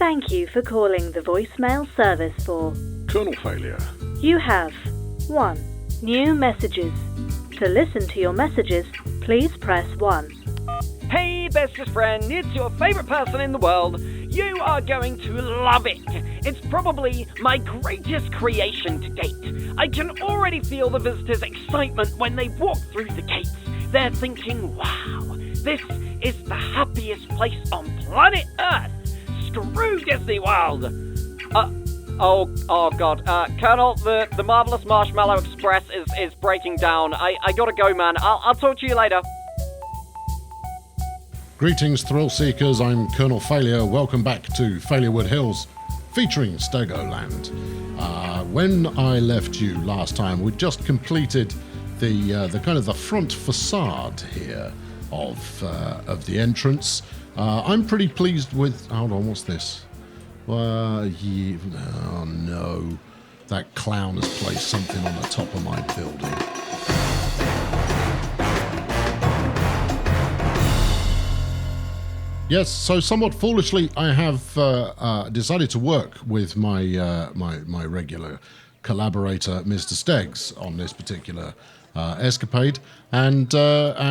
Thank you for calling the voicemail service for Kernel failure. You have 1. New messages. To listen to your messages, please press 1. Hey, bestest friend, it's your favourite person in the world. You are going to love it. It's probably my greatest creation to date. I can already feel the visitors' excitement when they walk through the gates. They're thinking, wow, this is the happiest place on planet Earth. Screw Disney World. Oh God. Colonel, the Marvelous Marshmallow Express is breaking down. I gotta go, man. I'll talk to you later. Greetings, thrill seekers. I'm Colonel Failure. Welcome back to Failurewood Hills, featuring Stegoland. When I left you last time, we'd just completed the kind of the front facade here of the entrance. I'm pretty pleased with. Hold on, what's this? Oh no, that clown has placed something on the top of my building. Yes, so somewhat foolishly, I have decided to work with my my regular collaborator, Mr. Staggs, on this particular escapade, and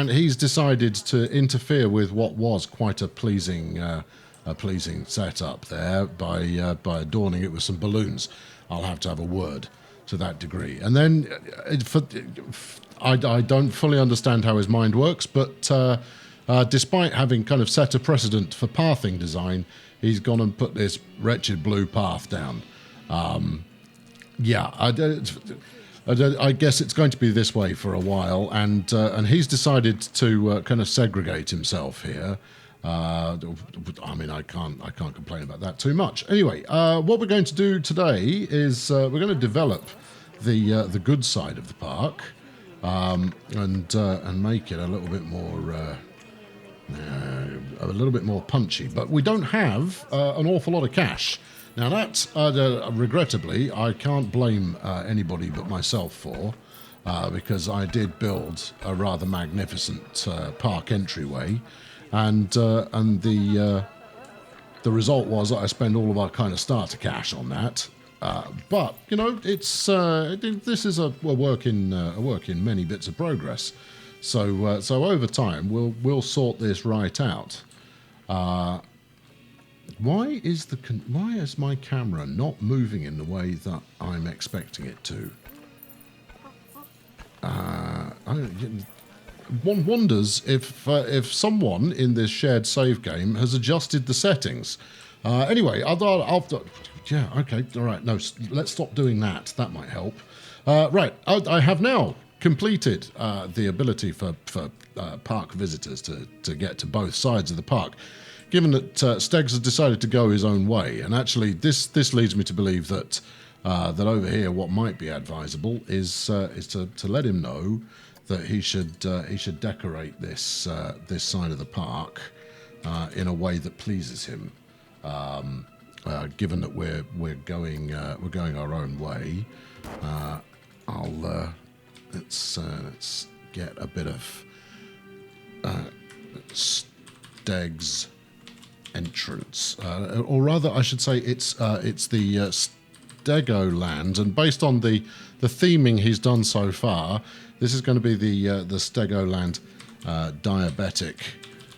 he's decided to interfere with what was quite a pleasing setup there by adorning it with some balloons. I'll have to have a word to that degree, and then I don't fully understand how his mind works, but. Despite having kind of set a precedent for pathing design, he's gone and put this wretched blue path down. I guess it's going to be this way for a while, and he's decided to kind of segregate himself here. I mean, I can't complain about that too much. Anyway, what we're going to do today is we're going to develop the good side of the park and make it a little bit more punchy, but we don't have an awful lot of cash. Now that, regrettably, I can't blame anybody but myself for, because I did build a rather magnificent park entryway, and the result was that I spent all of our kind of starter cash on that. But you know, it's this is a work in many bits of progress. So over time, we'll sort this right out. Why is my camera not moving in the way that I'm expecting it to? One wonders if someone in this shared save game has adjusted the settings. Anyway, yeah, okay, all right. No, let's stop doing that. That might help. Right, I have now completed the ability for park visitors to get to both sides of the park, given that Staggs has decided to go his own way. And actually, this leads me to believe that over here, what might be advisable is to let him know that he should decorate this side of the park in a way that pleases him. Given that we're going our own way, Let's get a bit of Staggs entrance, or rather, I should say it's the Stegoland, and based on the theming he's done so far, this is going to be the Stegoland diabetic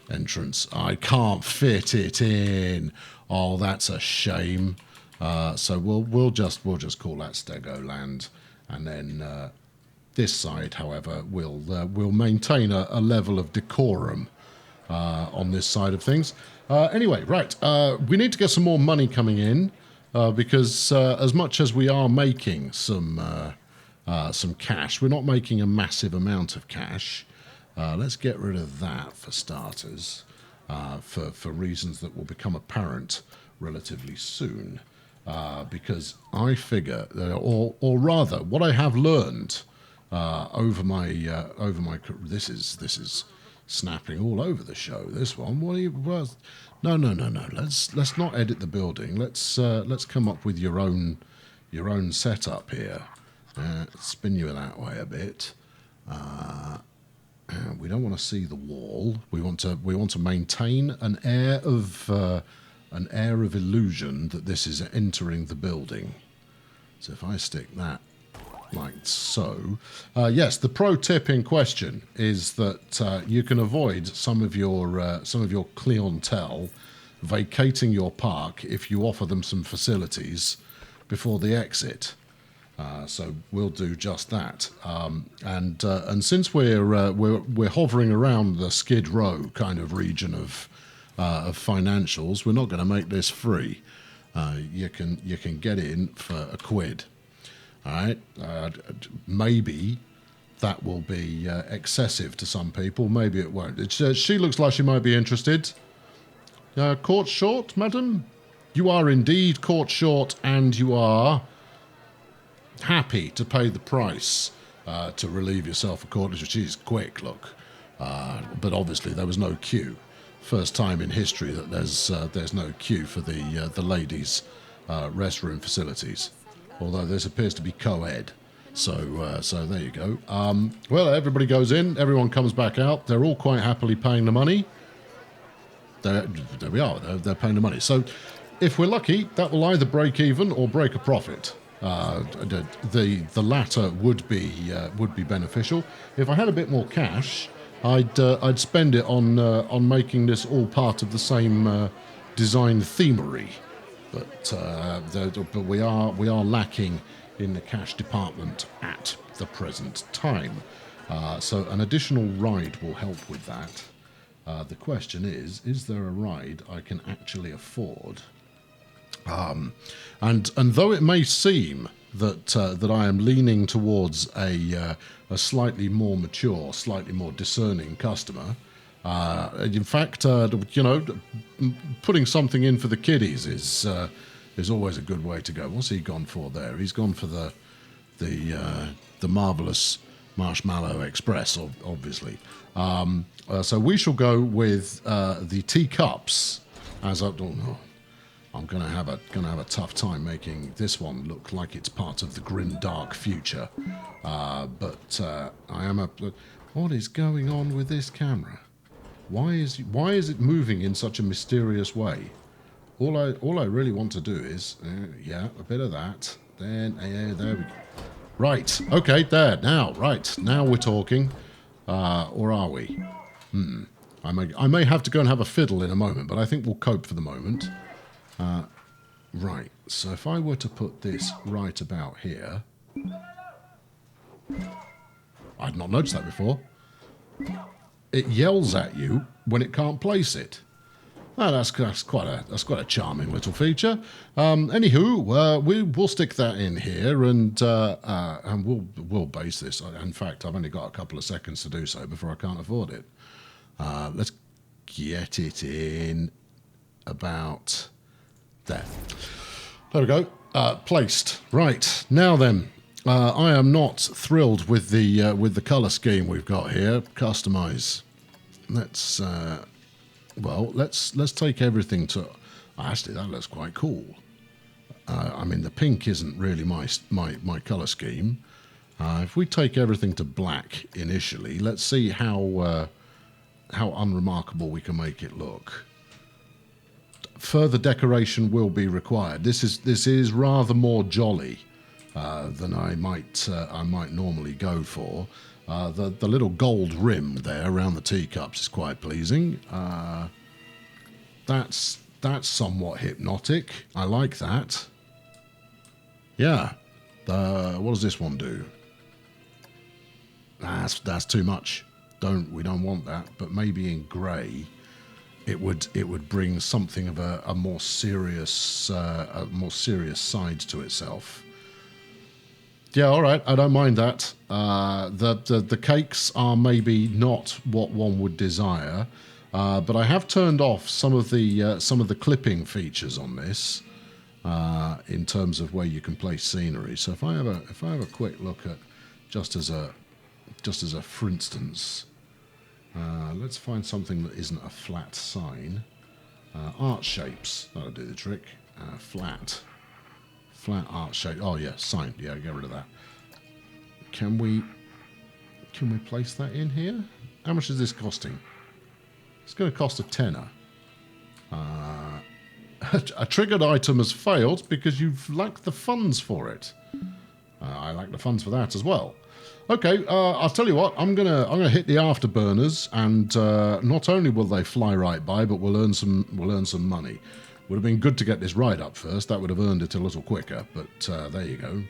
entrance. I can't fit it in. Oh, that's a shame. So we'll just call that Stegoland, and then. This side, however, will maintain a level of decorum on this side of things. Anyway, right, we need to get some more money coming in because as much as we are making some cash, we're not making a massive amount of cash. Let's get rid of that for starters, for reasons that will become apparent relatively soon. Because I figure, or rather, what I have learned. Over my this is snapping all over the show. This one. No. Let's not edit the building. Let's come up with your own setup here. Spin you that way a bit. We don't want to see the wall. We want to maintain an air of an air of illusion that this is entering the building. So if I stick that like so. Yes, the pro tip in question is that you can avoid some of your clientele vacating your park if you offer them some facilities before the exit. So we'll do just that. And since we're hovering around the Skid Row kind of region of financials, we're not going to make this free. You can get in for a quid. All right, maybe that will be excessive to some people. Maybe it won't. She looks like she might be interested. Caught short, madam? You are indeed caught short, and you are happy to pay the price to relieve yourself accordingly. She's quick, look. But obviously there was no queue. First time in history that there's no queue for the ladies' restroom facilities. Although this appears to be co-ed. So there you go. Well, everybody goes in, everyone comes back out. They're all quite happily paying the money. There we are, they're paying the money. So if we're lucky, that will either break even or break a profit. The latter would be beneficial. If I had a bit more cash, I'd spend it on making this all part of the same design themery. But we are lacking in the cash department at the present time. So an additional ride will help with that. The question is there a ride I can actually afford? And though it may seem that I am leaning towards a slightly more mature, slightly more discerning customer, in fact, putting something in for the kiddies is always a good way to go. What's he gone for there? He's gone for the marvelous Marshmallow Express, obviously. So we shall go with the teacups. I'm going to have a tough time making this one look like it's part of the grim dark future. But I am what is going on with this camera? Why is it moving in such a mysterious way? All I really want to do is a bit of that. Then there we go. Right. Okay. There. Now. Right. Now we're talking. Or are we? I may have to go and have a fiddle in a moment, but I think we'll cope for the moment. Right. So if I were to put this right about here, I'd not noticed that before. It yells at you when it can't place it. Oh, that's quite a charming little feature. Anywho, we'll stick that in here, and we'll base this. In fact, I've only got a couple of seconds to do so before I can't afford it. Let's get it in about there. There we go. Placed. Right now then. I am not thrilled with the colour scheme we've got here. Customize. Let's take everything to. Actually, that looks quite cool. I mean, the pink isn't really my colour scheme. If we take everything to black initially, let's see how unremarkable we can make it look. Further decoration will be required. This is rather more jolly than I might normally go for. The little gold rim there around the teacups is quite pleasing. That's somewhat hypnotic. I like that. Yeah. What does this one do? That's too much. We don't want that. But maybe in grey, it would bring something of a more serious side to itself. Yeah, all right. I don't mind that. The cakes are maybe not what one would desire, but I have turned off some of the clipping features on this in terms of where you can place scenery. So if I have a quick look at just as a for instance, let's find something that isn't a flat sign. Art shapes, that'll do the trick. Flat art shape. Oh yeah, sign. Yeah, get rid of that. Can we place that in here? How much is this costing? It's going to cost a tenner. A triggered item has failed because you've lacked the funds for it. I lack the funds for that as well. Okay, I'll tell you what. I'm gonna hit the afterburners, and not only will they fly right by, but we'll earn some money. Would have been good to get this ride up first. That would have earned it a little quicker. But there you go.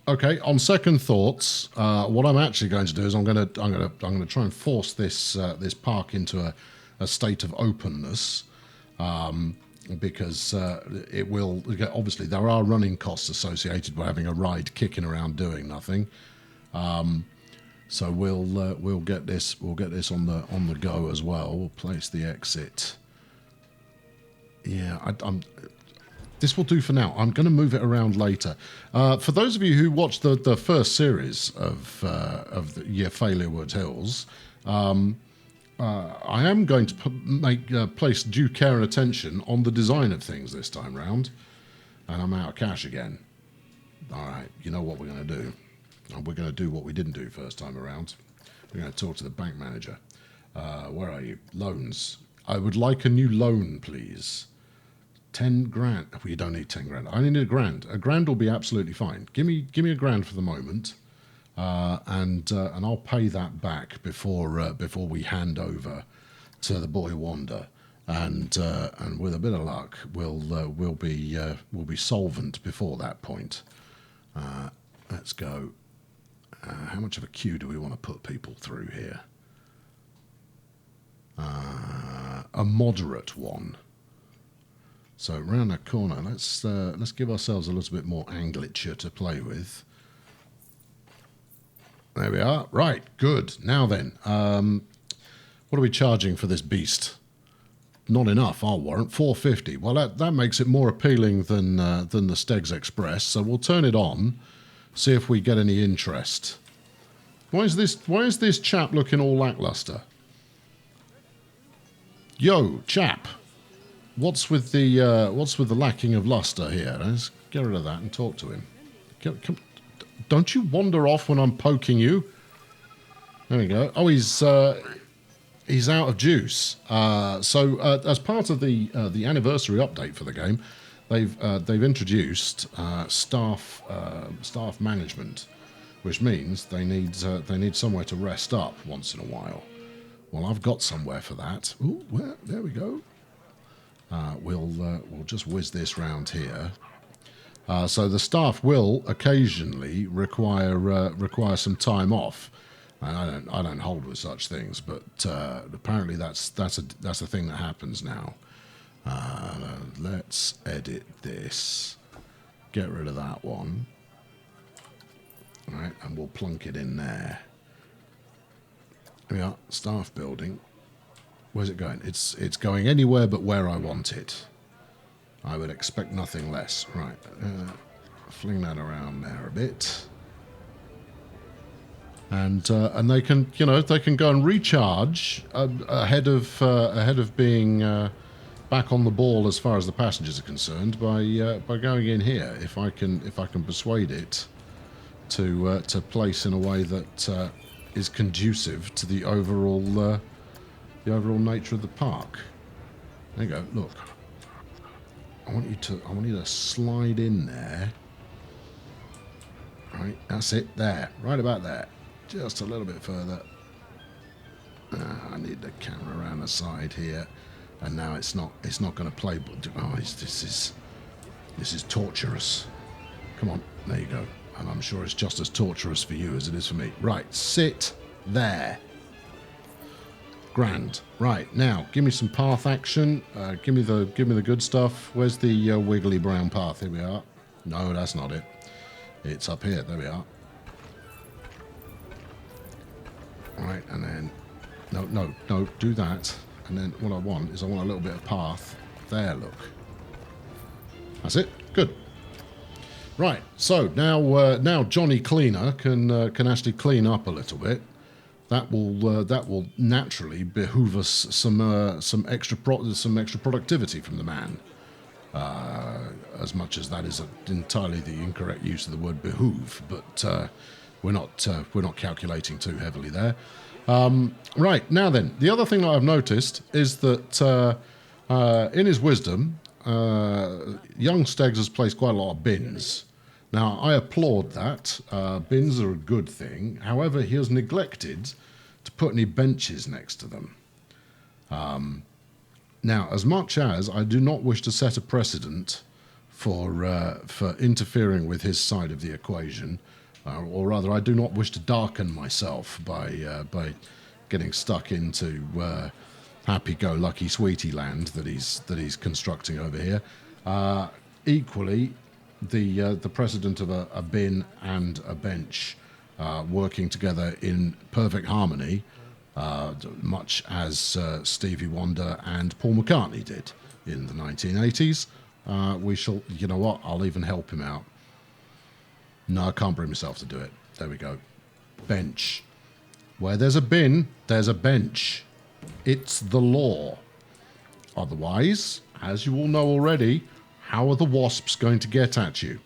Okay. On second thoughts, what I'm actually going to do is I'm gonna try and force this park into a state of openness. Because it will, obviously there are running costs associated with having a ride kicking around doing nothing. So we'll get this on the go as well. We'll place the exit. Yeah, this will do for now. I'm going to move it around later. For those of you who watched the first series of the Failurewood Hills, I am going to place due care and attention on the design of things this time round. And I'm out of cash again. All right, you know what we're going to do. We're going to do what we didn't do first time around. We're going to talk to the bank manager. Where are you? Loans. I would like a new loan, please. 10 grand. Oh, you don't need 10 grand. I need a grand. A grand will be absolutely fine. Give me a grand for the moment. And I'll pay that back before we hand over to the boy Wanda, and with a bit of luck, we'll be solvent before that point. Let's go. How much of a queue do we want to put people through here? A moderate one. So round that corner, let's give ourselves a little bit more anglature to play with. There we are. Right, good. Now then, what are we charging for this beast? Not enough, I'll warrant. $4.50. Well, that makes it more appealing than the Staggs Express. So we'll turn it on, see if we get any interest. Why is this chap looking all lackluster? Yo, chap. What's with the lacking of luster here? Let's get rid of that and talk to him. Come. Don't you wander off when I'm poking you. There we go. Oh, he's out of juice. So as part of the anniversary update for the game, they've introduced staff management, which means they need somewhere to rest up once in a while. Well, I've got somewhere for that. Ooh, well, there we go. We'll just whiz this round here. So the staff will occasionally require some time off, and I don't hold with such things, but apparently that's a thing that happens now. Let's edit this, get rid of that one, all right, and we'll plunk it in there. Here we are, staff building. Where's it going? It's going anywhere but where I want it. I would expect nothing less. Right, fling that around there a bit, and they can go and recharge ahead of being back on the ball as far as the passengers are concerned by going in here. If I can persuade it to place in a way that is conducive to the overall nature of the park. There you go. Look. I want you to slide in there. Right, that's it. There, right about there. Just a little bit further. I need the camera around the side here, and now it's not going to play. Oh, this is torturous. Come on, there you go. And I'm sure it's just as torturous for you as it is for me. Right, sit there. Grand. Right, now give me some path action. Give me the good stuff. Where's the wiggly brown path? Here we are. No, that's not it. It's up here. There we are. Right, and then no, do that. And then what I want is a little bit of path. There, look. That's it. Good. Right. So now Johnny Cleaner can actually clean up a little bit. That will naturally behoove us some extra productivity from the man. As much as that is entirely the incorrect use of the word behoove, but we're not calculating too heavily there. Right, now then, the other thing that I've noticed is that in his wisdom, young Staggs has placed quite a lot of bins. Now, I applaud that. Bins are a good thing. However, he has neglected to put any benches next to them. Now, as much as I do not wish to set a precedent for interfering with his side of the equation, or rather, I do not wish to darken myself by getting stuck into happy-go-lucky sweetie land that he's constructing over here. Equally, the precedent of a bin and a bench working together in perfect harmony, much as Stevie Wonder and Paul McCartney did in the 1980s. We shall, you know what, I'll even help him out. No, I can't bring myself to do it. There we go. Bench. Where there's a bin, there's a bench. It's the law. Otherwise, as you all know already, how are the wasps going to get at you?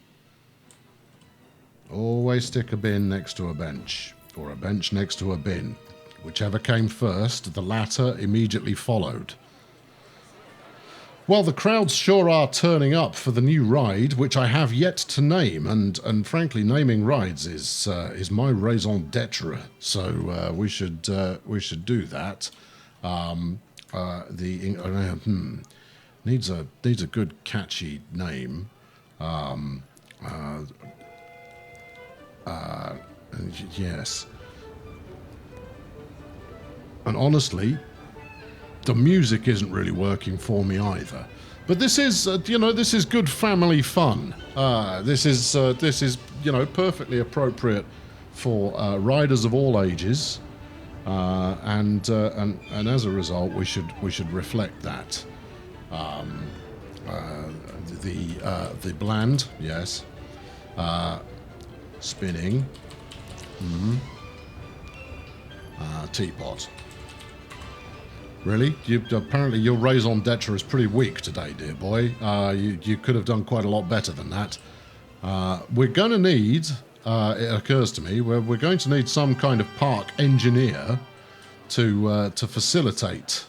Always stick a bin next to a bench, or a bench next to a bin. Whichever came first, the latter immediately followed. Well, the crowds sure are turning up for the new ride, which I have yet to name, and frankly, naming rides is my raison d'être. So we should do that. Needs a good catchy name. Yes. And honestly, the music isn't really working for me either. But this is, this is good family fun. This is, perfectly appropriate for riders of all ages, and as a result, we should reflect that. The bland, yes. Spinning. Teapot. Really? Apparently your raison d'etre is pretty weak today, dear boy. You could have done quite a lot better than that. We're going to need, it occurs to me, we're going to need some kind of park engineer to facilitate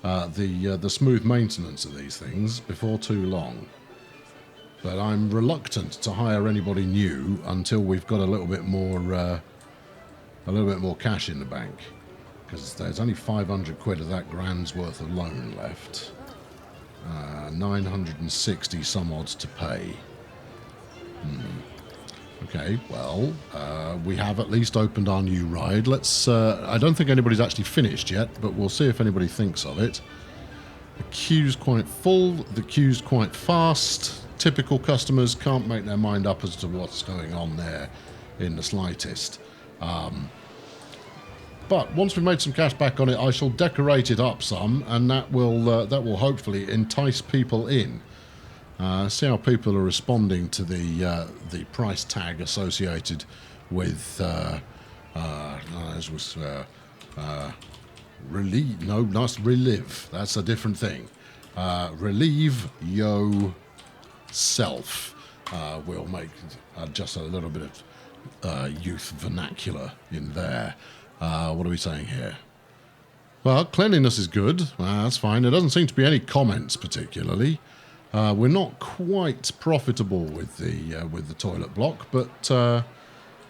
the smooth maintenance of these things before too long. But I'm reluctant to hire anybody new until we've got a little bit more cash in the bank. Because there's only 500 quid of that grand's worth of loan left. 960 some odds to pay. Okay, well, we have at least opened our new ride. Let's, I don't think anybody's actually finished yet, but we'll see if anybody thinks of it. The queue's quite full, the queue's quite fast. Typical customers can't make their mind up as to what's going on there in the slightest. But once we've made some cash back on it, I shall decorate it up some, and that will hopefully entice people in. See how people are responding to the price tag associated with relieve. No, that's relive. That's a different thing. Relieve yourself. We'll make just a little bit of youth vernacular in there. What are we saying here? Well, cleanliness is good. That's fine. There doesn't seem to be any comments particularly. We're not quite profitable with the toilet block, but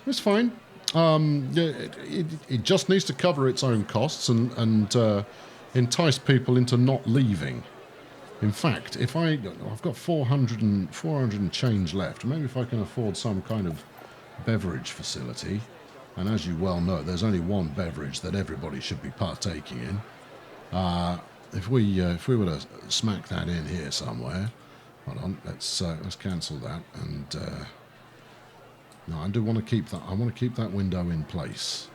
it's fine. It just needs to cover its own costs and entice people into not leaving. In fact, if I've got 400 and change left, maybe if I can afford some kind of beverage facility. And as you well know, there's only one beverage that everybody should be partaking in. If we were to smack that in here somewhere, hold on, let's cancel that. And no, I do want to keep that. I want to keep that window in place.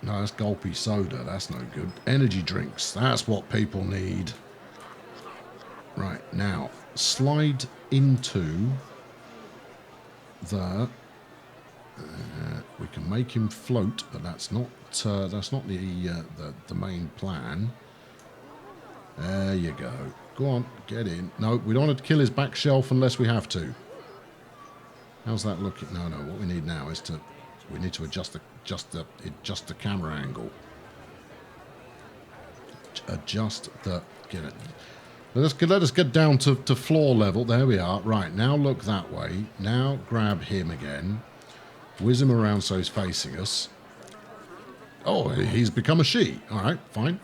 No, that's gulpy soda. That's no good. Energy drinks. That's what people need. Right now, slide into the. We can make him float, but that's not the main plan. There you go. Go on, get in. No, we don't want to kill his back shelf unless we have to. How's that looking? No. What we need now is we need to adjust the camera angle. Adjust the get it. Let us get down to floor level. There we are. Right, now look that way. Now grab him again. Whiz him around so he's facing us. Oh, he's become a she. All right, fine.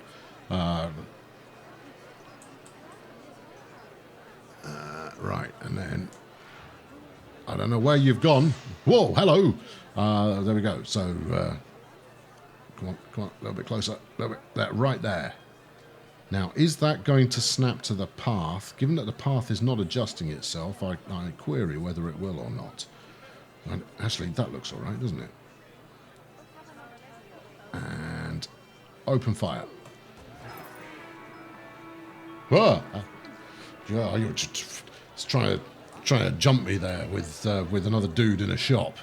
Right, and then... I don't know where you've gone. Whoa, hello. There we go. So, come on, a little bit closer. Right there. Now, is that going to snap to the path? Given that the path is not adjusting itself, I query whether it will or not. And actually, that looks all right, doesn't it? And open fire. Whoa! You're just trying to jump me there with another dude in a shop.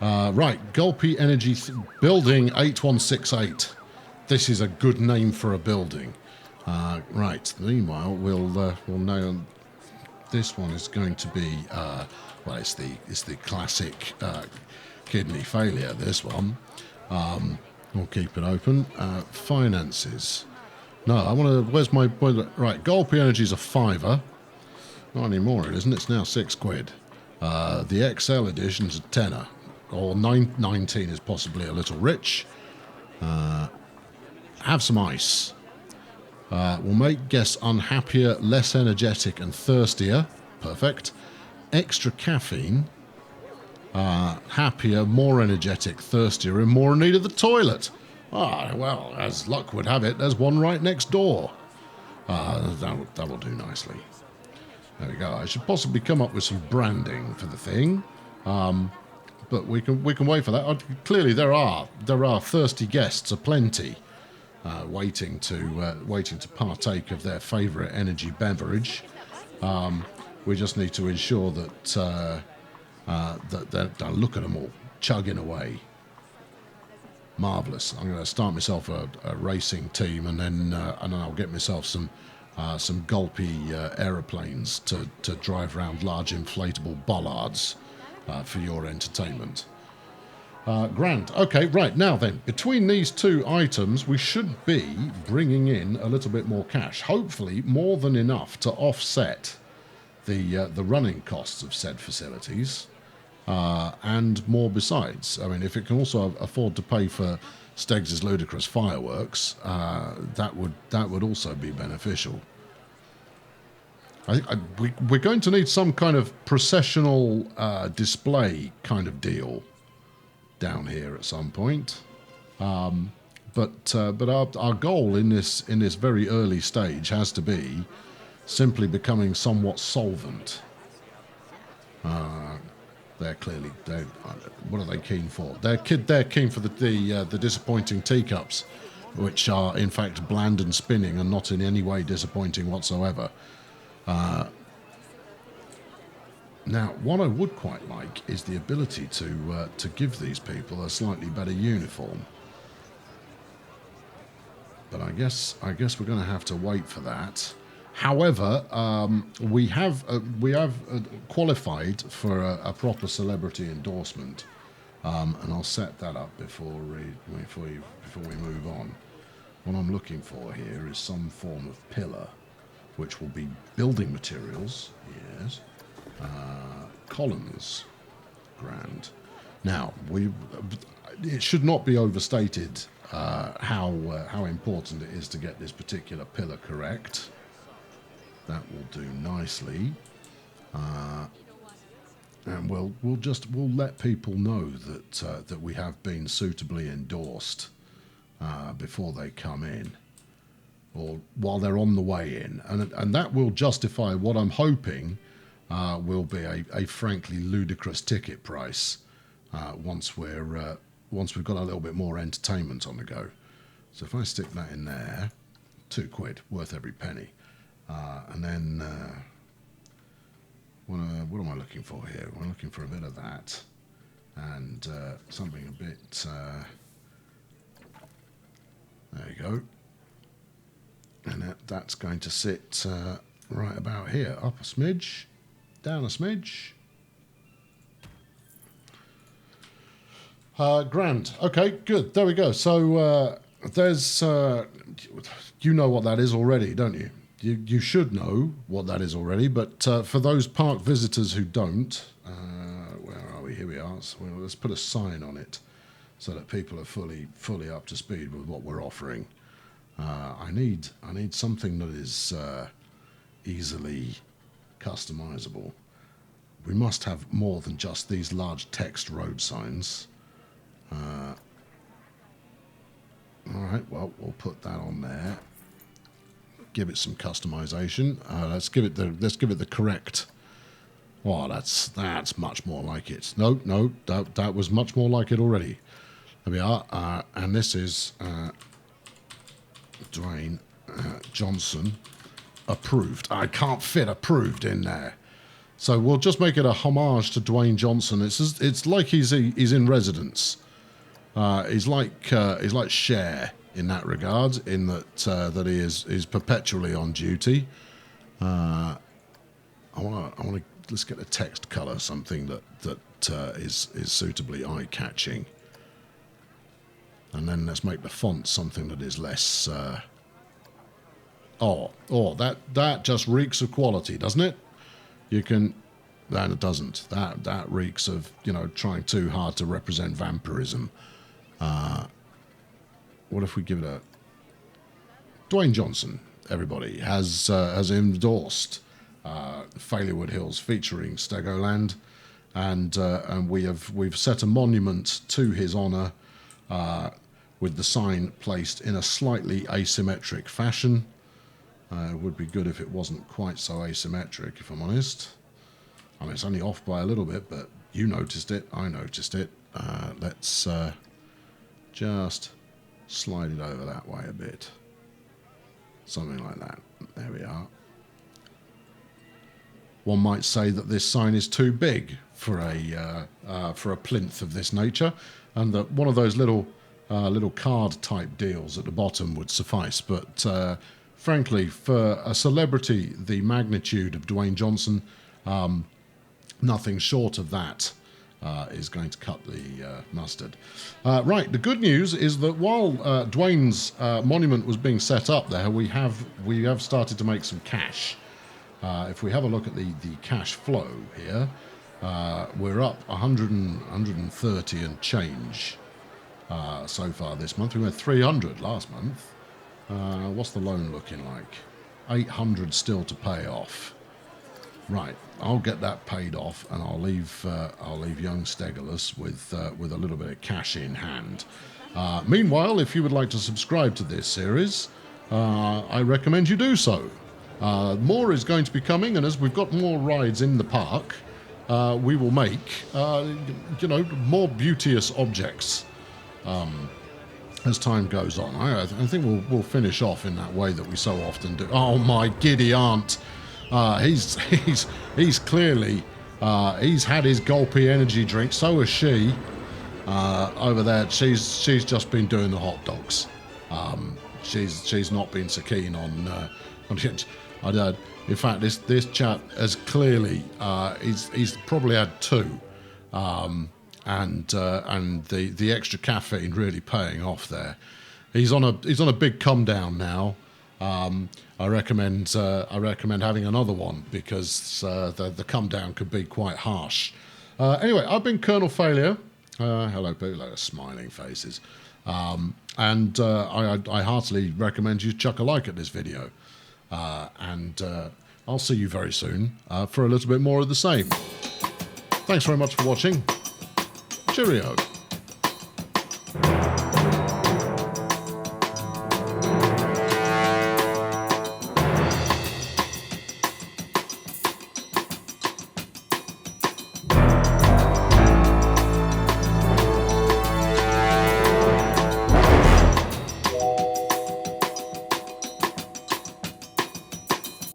Right, Gulpy Energy Building 8168. This is a good name for a building. Right. Meanwhile, we'll know this one is going to be well, it's the classic kidney failure. This one. We'll keep it open. Finances. No, I want to. Where's my right? Gulpy Energy's a £5. Not anymore, it isn't. It's now £6. The XL edition's a tenner, or 19 is possibly a little rich. Have some ice. Will make guests unhappier, less energetic, and thirstier. Perfect. Extra caffeine. Happier, more energetic, thirstier, and more in need of the toilet. Well, as luck would have it, there's one right next door. That will do nicely. There we go. I should possibly come up with some branding for the thing, but we can wait for that. Clearly, there are thirsty guests aplenty, waiting to partake of their favourite energy beverage. We just need to ensure that look at them all chugging away. Marvellous. I'm going to start myself a racing team, and then I'll get myself some Gulpy aeroplanes to drive around large inflatable bollards for your entertainment. Grand. Okay, right, now then, between these two items, we should be bringing in a little bit more cash. Hopefully more than enough to offset the running costs of said facilities, and more besides. I mean, if it can also afford to pay for Staggs' ludicrous fireworks, that would also be beneficial. We're going to need some kind of processional display kind of deal down here at some point. But our goal in this very early stage has to be simply becoming somewhat solvent. What are they keen for? They're keen for the disappointing teacups, which are in fact bland and spinning and not in any way disappointing whatsoever. Now, what I would quite like is the ability to give these people a slightly better uniform. But I guess we're going to have to wait for that. However, we have qualified for a proper celebrity endorsement, and I'll set that up before we move on. What I'm looking for here is some form of pillar, which will be building materials. Yes. Columns. Grand. Now, it should not be overstated how important it is to get this particular pillar correct. That will do nicely, and we'll let people know that we have been suitably endorsed before they come in, or while they're on the way in, and that will justify what I'm hoping will be a frankly ludicrous ticket price once we've got a little bit more entertainment on the go. So if I stick that in there, £2, worth every penny. And then, what am I looking for here? I'm looking for a bit of that, and something a bit. There you go. And that's going to sit right about here. Up a smidge, down a smidge. Grand. Okay, good. There we go. So there's. You know what that is already, don't you? you should know what that is already, but for those park visitors who don't, where are we? Here we are. So let's put a sign on it so that people are fully up to speed with what we're offering. I need something that is easily customizable. We must have more than just these large text road signs. All right, well, we'll put that on there. Give it some customization. Let's give it the correct. Oh, that's much more like it. No, that was much more like it already. There we are. And this is Dwayne Johnson approved. I can't fit approved in there. So we'll just make it a homage to Dwayne Johnson. It's like he's in residence. He's like Cher in that regard, in that he is perpetually on duty. I want to let's get a text color, something that is suitably eye catching, and then let's make the font something that is less. That just reeks of quality, doesn't it? You can. That it doesn't. That reeks of trying too hard to represent vampirism. What if we give it a Dwayne Johnson? Everybody has endorsed Failurewood Hills featuring Stegoland, and we've set a monument to his honour with the sign placed in a slightly asymmetric fashion. It would be good if it wasn't quite so asymmetric, if I'm honest. I mean, it's only off by a little bit, but you noticed it, I noticed it. Let's just slide it over that way a bit. Something like that. There we are. One might say that this sign is too big for a plinth of this nature, and that one of those little card type deals at the bottom would suffice. But frankly, for a celebrity the magnitude of Dwayne Johnson, nothing short of that is going to cut the mustard. Right, the good news is that while Dwayne's monument was being set up there, we have started to make some cash. If we have a look at the cash flow here, we're up 130 and change so far this month. We went 300 last month. What's the loan looking like? 800 still to pay off. Right, I'll get that paid off, and I'll leave young Stegolas with a little bit of cash in hand. Meanwhile, if you would like to subscribe to this series, I recommend you do so. More is going to be coming, and as we've got more rides in the park, we will make more beauteous objects as time goes on. I think we'll finish off in that way that we so often do. Oh, my giddy aunt! He's clearly he's had his gulpy energy drink. So has she over there. She's just been doing the hot dogs. She's not been so keen on it. In fact, this chap has clearly he's probably had two, and the extra caffeine really paying off there. He's on a big come down now. I recommend having another one, because the come down could be quite harsh. Anyway, I've been Colonel Failure. Hello, people. Like smiling faces. And I heartily recommend you chuck a like at this video. And I'll see you very soon for a little bit more of the same. Thanks very much for watching. Cheerio.